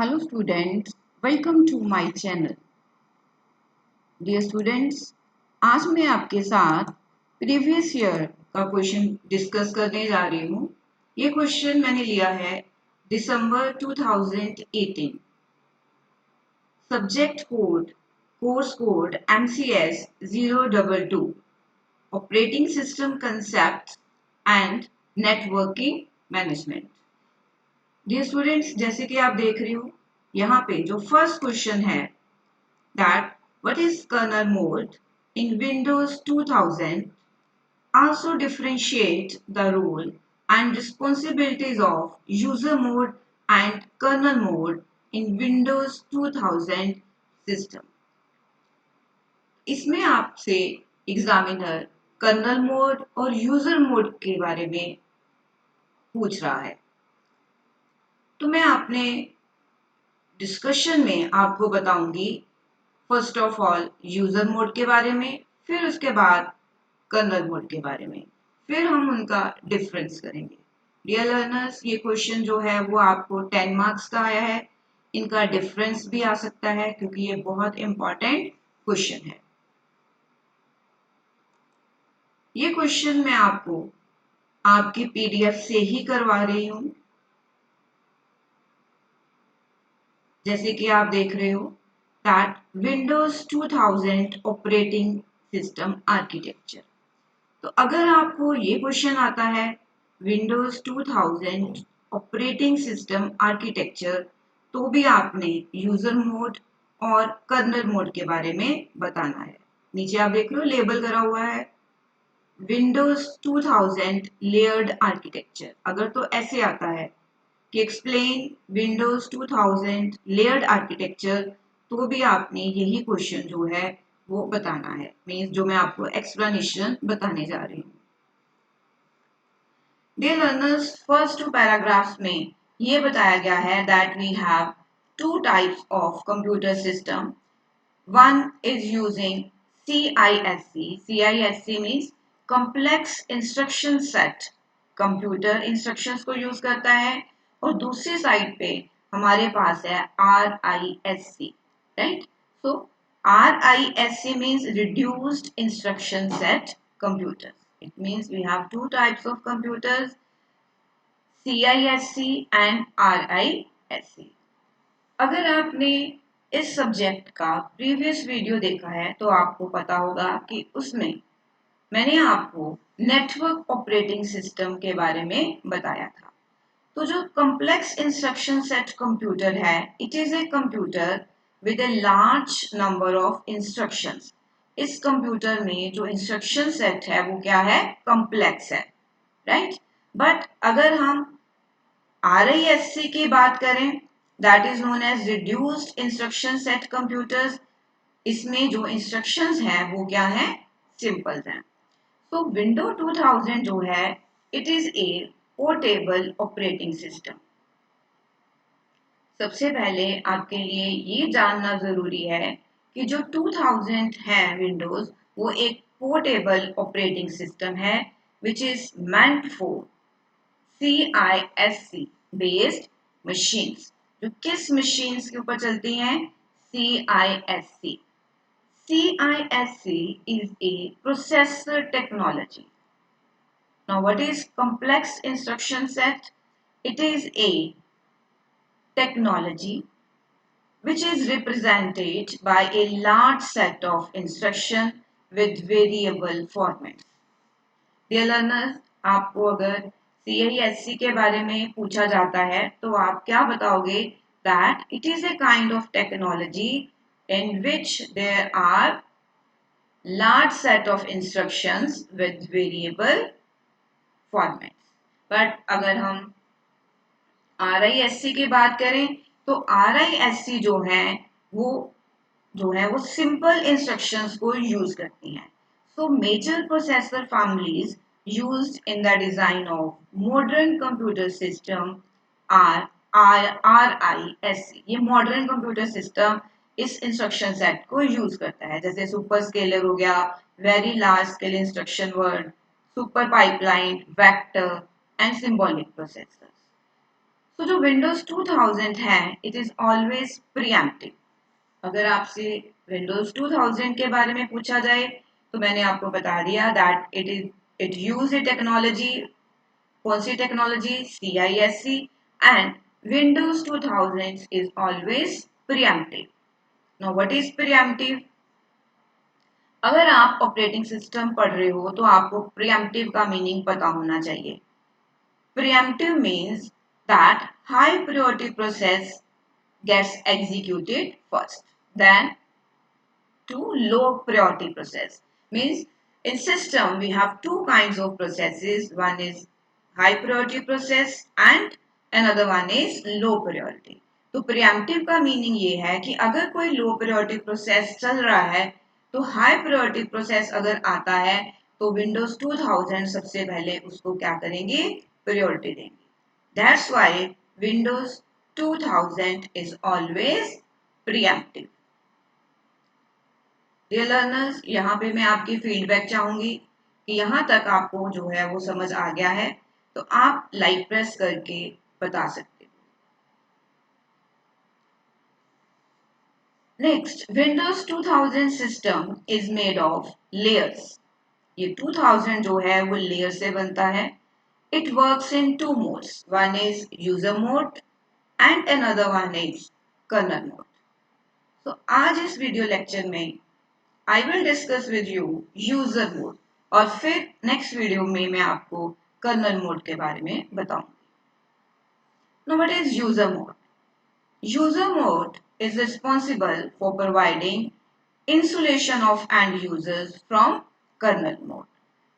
Hello students, welcome to my channel. Dear students, आज मैं आपके साथ प्रीवियस ईयर का क्वेश्चन डिस्कस करने जा रही हूँ। ये क्वेश्चन मैंने लिया है दिसंबर 2018। Subject code course code MCS 022 operating system concept and networking management. Dear students, जैसे कि आप देख रही हो यहाँ पे जो फर्स्ट क्वेश्चन है that what is kernel mode in Windows 2000 also differentiate the role and responsibilities of user mode and kernel mode in Windows 2000 system. इसमें आपसे एग्जामिनर कर्नल मोड और यूजर मोड के बारे में पूछ रहा है, तो मैं अपने डिस्कशन में आपको बताऊंगी first of all user mode के बारे में, फिर उसके बाद कर्नल मोड के बारे में, फिर हम उनका डिफरेंस करेंगे। डियर लर्नर्स, ये क्वेश्चन जो है वो आपको 10 मार्क्स का आया है। इनका डिफरेंस भी आ सकता है क्योंकि ये बहुत इंपॉर्टेंट क्वेश्चन है। ये क्वेश्चन मैं आपको आपकी PDF से ही करवा रही हूं। जैसे कि आप देख रहे हो that Windows 2000 operating system architecture. तो अगर आपको ये क्वेश्चन आता है विंडोज 2000 ऑपरेटिंग सिस्टम आर्किटेक्चर, तो भी आपने यूजर मोड और कर्नल मोड के बारे में बताना है। नीचे आप देख लो लेबल करा हुआ है विंडोज 2000 लेयर्ड आर्किटेक्चर। अगर तो ऐसे आता है कि एक्सप्लेन विंडोज 2000 लेयर्ड आर्किटेक्चर, तो भी आपने यही क्वेश्चन जो है वो बताना है। मीन्स जो मैं आपको एक्सप्लेनेशन बताने जा रही हूँ। डियर लर्नर्स, फर्स्ट 2 पैराग्राफ्स में ये बताया गया है that we have two types of computer system. One is using CISC। CISC means complex instruction set. Computer instructions को यूज करता है। और दूसरी साइड पे हमारे पास है RISC, right? So RISC means reduced instruction set computers. It means we have two types of computers, CISC and RISC. अगर आपने इस सब्जेक्ट का प्रीवियस वीडियो देखा है तो आपको पता होगा कि उसमें मैंने आपको नेटवर्क ऑपरेटिंग सिस्टम के बारे में बताया था। तो जो कॉम्प्लेक्स इंस्ट्रक्शन सेट कंप्यूटर है, it is a computer with a large number of instructions. इस कंप्यूटर में जो इंस्ट्रक्शन सेट है वो क्या है? कॉम्प्लेक्स है, राइट? बट अगर हम RISC की बात करें, that is known as reduced instruction set computers. इसमें जो इंस्ट्रक्शंस हैं वो क्या है? सिंपल हैं। तो विंडो 2000 जो है it is A portable operating system. सबसे पहले आपके लिए ये जानना जरूरी है कि जो 2000 है विंडोज, वो एक पोर्टेबल ऑपरेटिंग सिस्टम है which is meant for CISC based machines. जो किस मशीन्स के ऊपर चलती हैं? CISC। CISC is a processor technology. Now, what is complex instruction set? It is a technology which is represented by a large set of instruction with variable formats. Dear learners, आपको अगर CISC के बारे में पूछा जाता है तो आप क्या बताओगे? That it is a kind of technology in which there are large set of instructions with variable formats. But अगर हम RISC की बात करें तो RISC जो है वो सिंपल इंस्ट्रक्शंस को यूज करती हैं। So major processor families used in the design of modern computer system are RISC। ये मॉडर्न कंप्यूटर सिस्टम इस इंस्ट्रक्शन सेट को यूज करता है, जैसे सुपर स्केलर हो गया, very large scale instruction word, super pipeline, vector and symbolic processor. तो जो विंडोज 2000 है इट इज ऑलवेज प्रीएम्प्टिव। अगर आपसे विंडोज 2000 के बारे में पूछा जाए तो मैंने आपको बता दिया that it use a technology. कौन सी technology? CISC। And Windows 2000 is always preemptive. Now what is preemptive? अगर आप ऑपरेटिंग सिस्टम पढ़ रहे हो तो आपको प्रीएम्प्टिव का मीनिंग पता होना चाहिए। Pre-emptive means that high priority process gets executed first then to low priority process. Means in system we have two kinds of processes. One is high priority process and another one is low priority. तो preemptive का meaning ये है कि अगर कोई low priority process चल रहा है तो हाई प्रायोरिटी प्रोसेस अगर आता है तो विंडोज 2000 सबसे पहले उसको क्या करेंगे? प्रायोरिटी देंगे। That's why Windows 2000 is always preemptive. Dear learners, यहाँ पे मैं आपकी फीडबैक चाहूंगी कि यहाँ तक आपको जो है वो समझ आ गया है तो आप लाइक प्रेस करके बता सकते हो। Next, Windows 2000 system is made of layers. ये 2000 जो है वो लेयर से बनता है। It works in two modes, one is user mode and another one is kernel mode. तो आज इस वीडियो लेक्चर में I will discuss with you user mode और फिर नेक्स्ट वीडियो में मैं आपको कर्नल मोड के बारे में बताऊंगी। Now what is user mode? User mode is responsible for providing insulation of end users from kernel mode.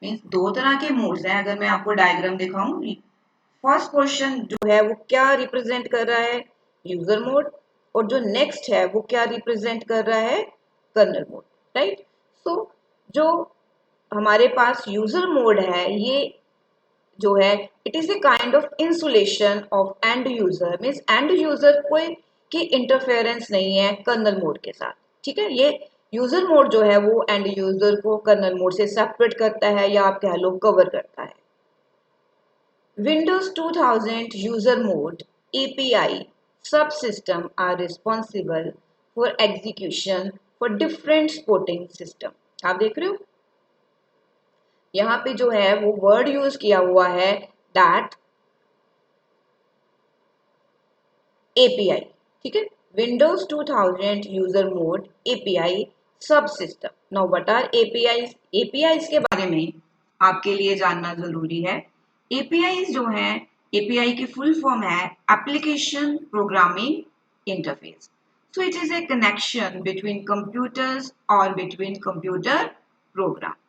Means दो तरह के मोड्स हैं। अगर मैं आपको डायग्राम दिखाऊं, फर्स्ट पोर्शन जो है वो क्या रिप्रेजेंट कर रहा है? User mode. और जो नेक्स्ट है वो क्या रिप्रेजेंट कर रहा है? Kernel mode. राइट। सो जो हमारे पास यूजर मोड है ये जो है it is a kind of insulation of end user. Means end user कोई की इंटरफेरेंस नहीं है कर्नल मोड के साथ। ठीक है, ये यूजर मोड जो है वो एंड यूजर को कर्नल मोड से सेपरेट करता है या आप कह लो कवर करता है। Windows 2000 user mode API subsystem are responsible for execution for different supporting system। आप देख रहे हो यहाँ पे जो है वो वर्ड यूज किया हुआ है दैट API। ठीक है, Windows 2000 user mode API subsystem। Now what are APIs? APIs के बारे में आपके लिए जानना जरूरी है। APIs जो है, API की फुल फॉर्म है application programming interface. So it is a connection between computers or between computer programs.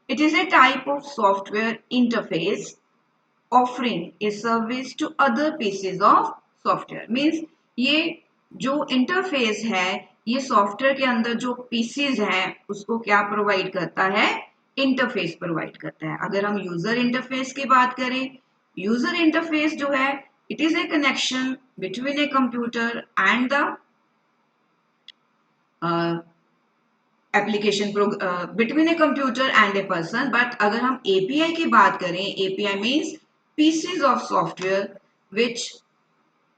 It is a type of software interface offering a service to other pieces of software। Means ये जो interface है ये software के अंदर जो PCs हैं उसको क्या प्रोवाइड करता है? इंटरफेस प्रोवाइड करता है। अगर हम यूजर इंटरफेस की बात करें, यूजर इंटरफेस जो है it is A connection between a computer and the application between a computer and a person. But अगर हम एपीआई की बात करें, API means pieces of software which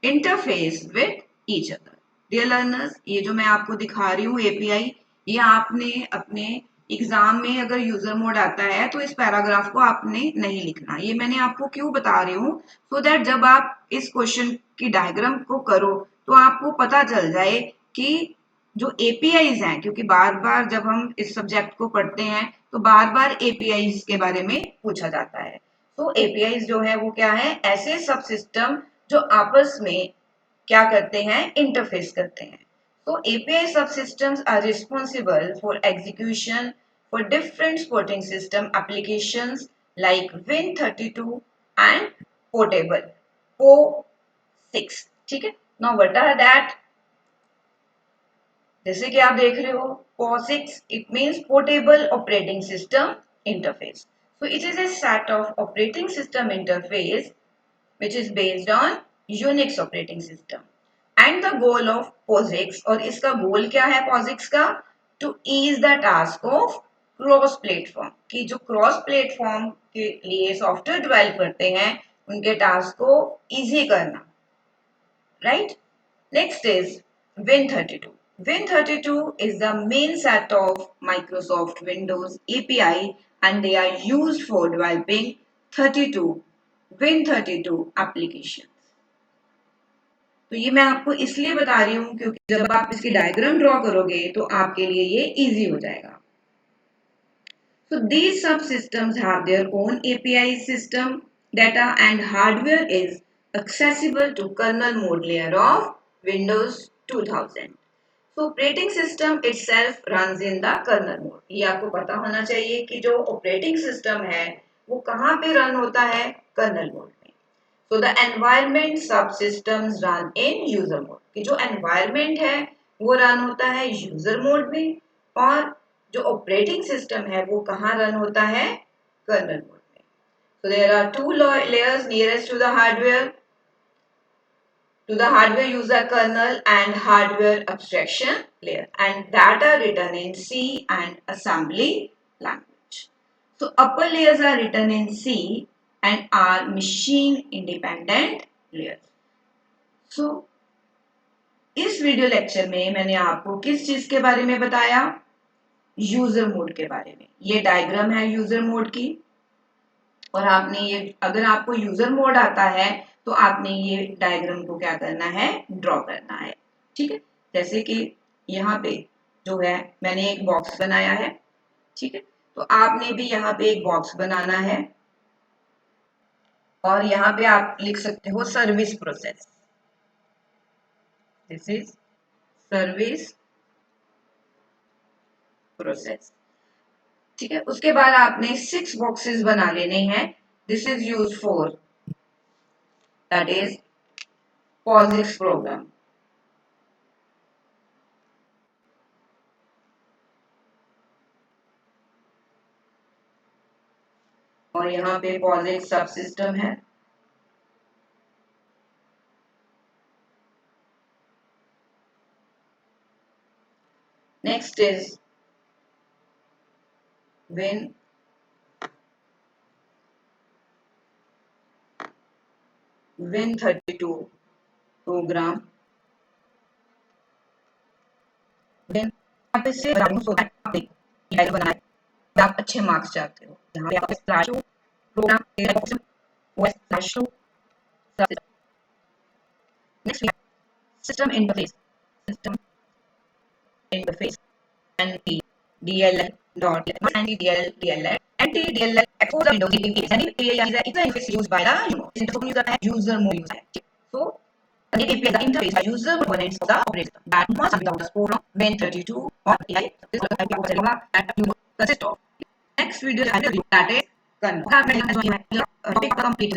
interface with each other। Dear learners, ये जो मैं आपको दिखा रही हूँ API, ये आपने अपने एग्जाम में अगर यूजर मोड आता है तो इस पैराग्राफ को आपने नहीं लिखना। ये मैंने आपको क्यों बता रही हूँ? सो दैट जब आप इस क्वेश्चन की डायग्राम को करो तो आपको पता चल जाए कि जो APIs हैं, क्योंकि बार बार जब हम इस सब्जेक्ट को पढ़ते हैं तो बार बार APIs के बारे में पूछा जाता है। तो APIs जो है वो क्या है? ऐसे सब सिस्टम जो आपस में क्या करते हैं? इंटरफेस करते हैं। तो API subsystems are responsible for execution for different supporting system applications like Win32 and Portable PO6। ठीक है, now what are that? जैसे कि आप देख रहे हो POSIX, it means Portable Operating System Interface। So it is a set of operating system interface which is based on Unix operating system। And the goal of POSIX, और इसका गोल क्या है POSIX का? To ease the task of cross platform. कि जो cross platform के लिए software develop करते हैं उनके टास्क को इजी करना। right? Next is Win32. Win32 is the main set of Microsoft Windows API and they are used for developing 32 Win32 applications. तो ये मैं आपको इसलिए बता रही हूँ क्योंकि जब आप इसकी डायग्राम ड्रॉ करोगे तो आपके लिए ये इजी हो जाएगा. So these subsystems have their own API system data and hardware is accessible to kernel mode layer of Windows 2000. So operating system itself runs in the kernel mode. ये आपको पता होना चाहिए कि जो operating system है वो कहाँ पे run होता है kernel mode में. So the environment subsystems run in user mode. कि जो environment है वो run होता है user mode में और जो ऑपरेटिंग सिस्टम है वो कहाँ रन होता है कर्नल मोड में. So there are two layers nearest to the hardware user kernel and hardware abstraction layer and that are written in C and assembly language. So upper layers are written in C and are machine independent layers. So इस video lecture में मैंने आपको किस चीज के बारे में बताया, यूजर मोड के बारे में. ये डायग्राम है यूजर मोड की और आपने ये अगर आपको यूजर मोड आता है तो आपने ये डायग्राम को क्या करना है ड्रॉ करना है. ठीक है, जैसे कि यहाँ पे जो है मैंने एक बॉक्स बनाया है. ठीक है, तो आपने भी यहाँ पे एक बॉक्स बनाना है और यहाँ पे आप लिख सकते हो service process. This is service process. ठीक है, उसके बाद आपने 6 बॉक्सेस बना लेने हैं. This is use for that is POSIX program. और यहाँ पे POSIX सब सिस्टम है. Next is Win32 programme. Then आप इससे बनाए आप अच्छे मार्क्स चाहते हो. यहाँ पे आप program next system interface NT DLL dot NT DLL expose the window giving is any API is a interface used by the user mode user. So the API is the interface by user components of the operator that must be the support from Win32 or API. This that you consist of. Next video that is complete.